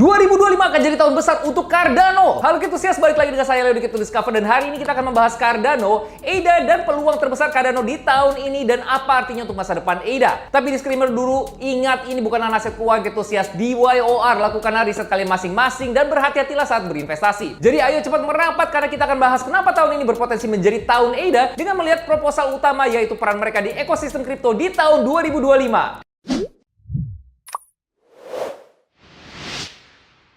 2025 akan jadi tahun besar untuk Cardano. Halo Kriptosias, balik lagi dengan saya Leo di Crypto Discover, dan hari ini kita akan membahas Cardano, ADA, dan peluang terbesar Cardano di tahun ini dan apa artinya untuk masa depan ADA. Tapi disclaimer dulu, ingat ini bukan aset keuangan Kriptosias, DYOR, lakukanlah riset kalian masing-masing dan berhati-hatilah saat berinvestasi. Jadi ayo cepat merapat karena kita akan bahas kenapa tahun ini berpotensi menjadi tahun ADA dengan melihat proposal utama, yaitu peran mereka di ekosistem kripto di tahun 2025.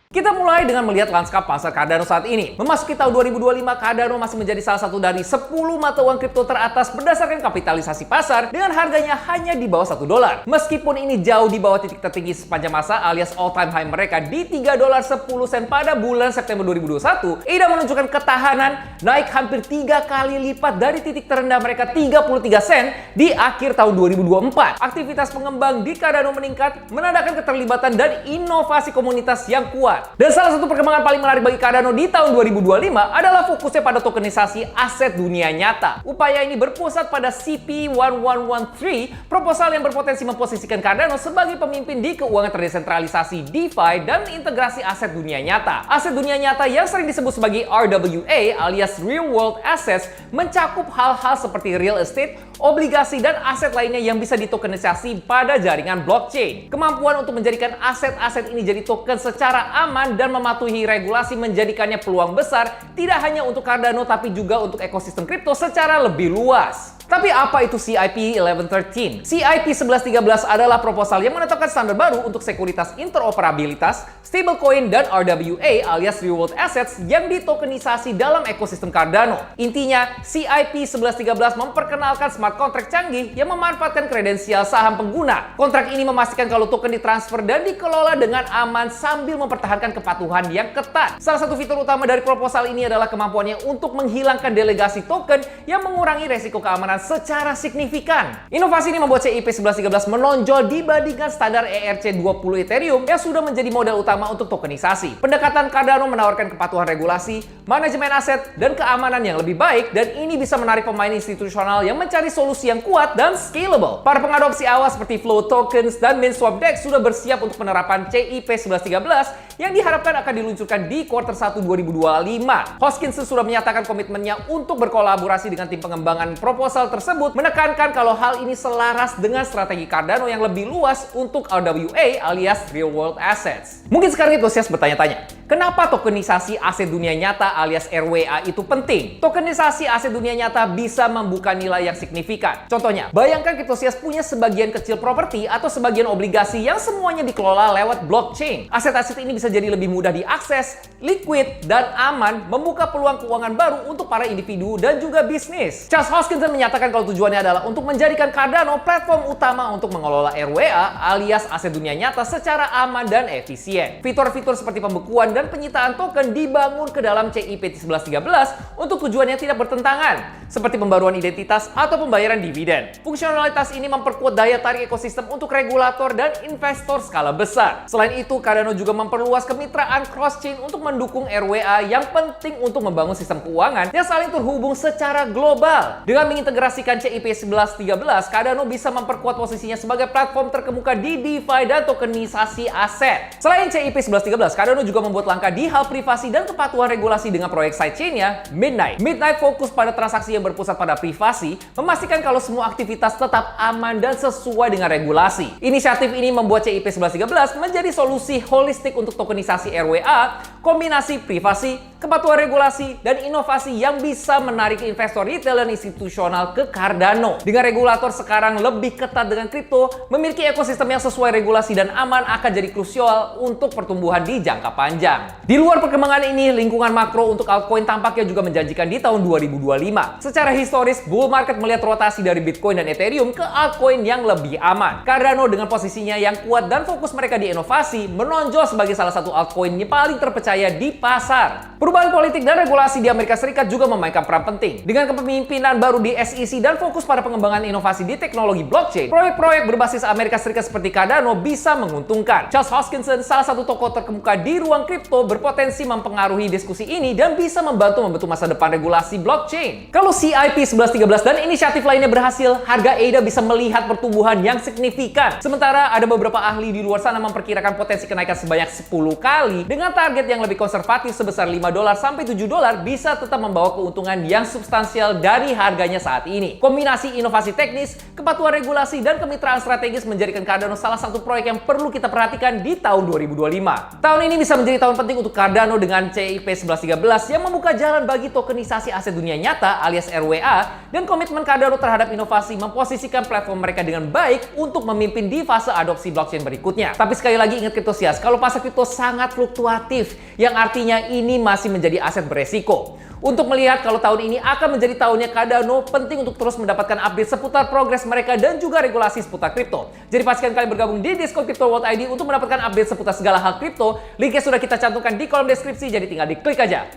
Kita mulai dengan melihat lanskap pasar Cardano saat ini. Memasuki tahun 2025, Cardano masih menjadi salah satu dari 10 mata uang kripto teratas berdasarkan kapitalisasi pasar dengan harganya hanya di bawah $1. Meskipun ini jauh di bawah titik tertinggi sepanjang masa alias all time high mereka di $3.10 pada bulan September 2021, ADA menunjukkan ketahanan naik hampir 3 kali lipat dari titik terendah mereka 33 sen di akhir tahun 2024. Aktivitas pengembang di Cardano meningkat, menandakan keterlibatan dan inovasi komunitas yang kuat. Dan salah satu perkembangan paling menarik bagi Cardano di tahun 2025 adalah fokusnya pada tokenisasi aset dunia nyata. Upaya ini berpusat pada CP1113, proposal yang berpotensi memposisikan Cardano sebagai pemimpin di keuangan terdesentralisasi DeFi dan integrasi aset dunia nyata. Aset dunia nyata yang sering disebut sebagai RWA alias Real World Assets mencakup hal-hal seperti real estate, obligasi, dan aset lainnya yang bisa ditokenisasi pada jaringan blockchain. Kemampuan untuk menjadikan aset-aset ini jadi token secara aman dan mematuhi regulasi menjadikannya peluang besar tidak hanya untuk Cardano tapi juga untuk ekosistem kripto secara lebih luas. Tapi apa itu CIP 1113? CIP 1113 adalah proposal yang menetapkan standar baru untuk sekuritas interoperabilitas, stablecoin, dan RWA alias Real World Assets yang ditokenisasi dalam ekosistem Cardano. Intinya, CIP 1113 memperkenalkan smart contract canggih yang memanfaatkan kredensial saham pengguna. Kontrak ini memastikan kalau token ditransfer dan dikelola dengan aman sambil mempertahankan kepatuhan yang ketat. Salah satu fitur utama dari proposal ini adalah kemampuannya untuk menghilangkan delegasi token yang mengurangi resiko keamanan secara signifikan. Inovasi ini membuat CIP 1113 menonjol dibandingkan standar ERC20 Ethereum yang sudah menjadi modal utama untuk tokenisasi. Pendekatan Cardano menawarkan kepatuhan regulasi, manajemen aset, dan keamanan yang lebih baik, dan ini bisa menarik pemain institusional yang mencari solusi yang kuat dan scalable. Para pengadopsi awal seperti Flow Tokens dan MinSwap DEX sudah bersiap untuk penerapan CIP 1113 yang diharapkan akan diluncurkan di kuartal 1 2025. Hoskinson sudah menyatakan komitmennya untuk berkolaborasi dengan tim pengembangan proposal tersebut, menekankan kalau hal ini selaras dengan strategi Cardano yang lebih luas untuk RWA alias Real World Assets. Mungkin sekarang Kriptosias bertanya-tanya, kenapa tokenisasi aset dunia nyata alias RWA itu penting? Tokenisasi aset dunia nyata bisa membuka nilai yang signifikan. Contohnya, bayangkan Kriptosias punya sebagian kecil properti atau sebagian obligasi yang semuanya dikelola lewat blockchain. Aset-aset ini bisa jadi lebih mudah diakses, liquid, dan aman, membuka peluang keuangan baru untuk para individu dan juga bisnis. Charles Hoskinson menyatakan kalau tujuannya adalah untuk menjadikan Cardano platform utama untuk mengelola RWA alias aset dunia nyata secara aman dan efisien. Fitur-fitur seperti pembekuan dan penyitaan token dibangun ke dalam CIP 1113 untuk tujuan yang tidak bertentangan, seperti pembaruan identitas atau pembayaran dividen. Fungsionalitas ini memperkuat daya tarik ekosistem untuk regulator dan investor skala besar. Selain itu, Cardano juga memperluas kemitraan cross-chain untuk mendukung RWA yang penting untuk membangun sistem keuangan yang saling terhubung secara global. Dengan mengintegrasikan CIP 1113, Cardano bisa memperkuat posisinya sebagai platform terkemuka di DeFi dan tokenisasi aset. Selain CIP 1113, Cardano juga membuat langkah di hal privasi dan kepatuhan regulasi dengan proyek sidechain-nya, Midnight. Midnight fokus pada transaksi yang berpusat pada privasi, memastikan kalau semua aktivitas tetap aman dan sesuai dengan regulasi. Inisiatif ini membuat CIP 1113 menjadi solusi holistik untuk tokenisasi RWA, kombinasi privasi, kepatuhan regulasi, dan inovasi yang bisa menarik investor retail dan institusional ke Cardano. Dengan regulator sekarang lebih ketat dengan kripto, memiliki ekosistem yang sesuai regulasi dan aman akan jadi krusial untuk pertumbuhan di jangka panjang. Di luar perkembangan ini, lingkungan makro untuk altcoin tampaknya juga menjanjikan di tahun 2025. Secara historis, bull market melihat rotasi dari Bitcoin dan Ethereum ke altcoin yang lebih aman. Cardano dengan posisinya yang kuat dan fokus mereka di inovasi, menonjol sebagai salah satu altcoin yang paling terpercaya di pasar. Perubahan politik dan regulasi di Amerika Serikat juga memainkan peran penting. Dengan kepemimpinan baru di SEC dan fokus pada pengembangan inovasi di teknologi blockchain, proyek-proyek berbasis Amerika Serikat seperti Cardano bisa menguntungkan. Charles Hoskinson, salah satu tokoh terkemuka di ruang kripto, berpotensi mempengaruhi diskusi ini dan bisa membantu membentuk masa depan regulasi blockchain. Kalau CIP 1113 dan inisiatif lainnya berhasil, harga ADA bisa melihat pertumbuhan yang signifikan. Sementara ada beberapa ahli di luar sana memperkirakan potensi kenaikan sebanyak 10 kali dengan target yang lebih konservatif sebesar $5 sampai $7 bisa tetap membawa keuntungan yang substansial dari harganya saat ini. Kombinasi inovasi teknis, kepatuhan regulasi, dan kemitraan strategis menjadikan Cardano salah satu proyek yang perlu kita perhatikan di tahun 2025. Tahun ini bisa menjadi tahun penting untuk Cardano dengan CIP 1113 yang membuka jalan bagi tokenisasi aset dunia nyata alias RWA, dan komitmen Cardano terhadap inovasi memposisikan platform mereka dengan baik untuk memimpin di fase adopsi blockchain berikutnya. Tapi sekali lagi ingat Cryptosias, kalau pasar kripto sangat fluktuatif, yang artinya ini masih menjadi aset beresiko. Untuk melihat kalau tahun ini akan menjadi tahunnya Cardano, penting untuk terus mendapatkan update seputar progres mereka dan juga regulasi seputar kripto. Jadi pastikan kalian bergabung di Discord Crypto World ID untuk mendapatkan update seputar segala hal kripto. Linknya sudah kita cantumkan di kolom deskripsi, jadi tinggal diklik aja.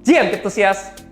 GM Cryptosias.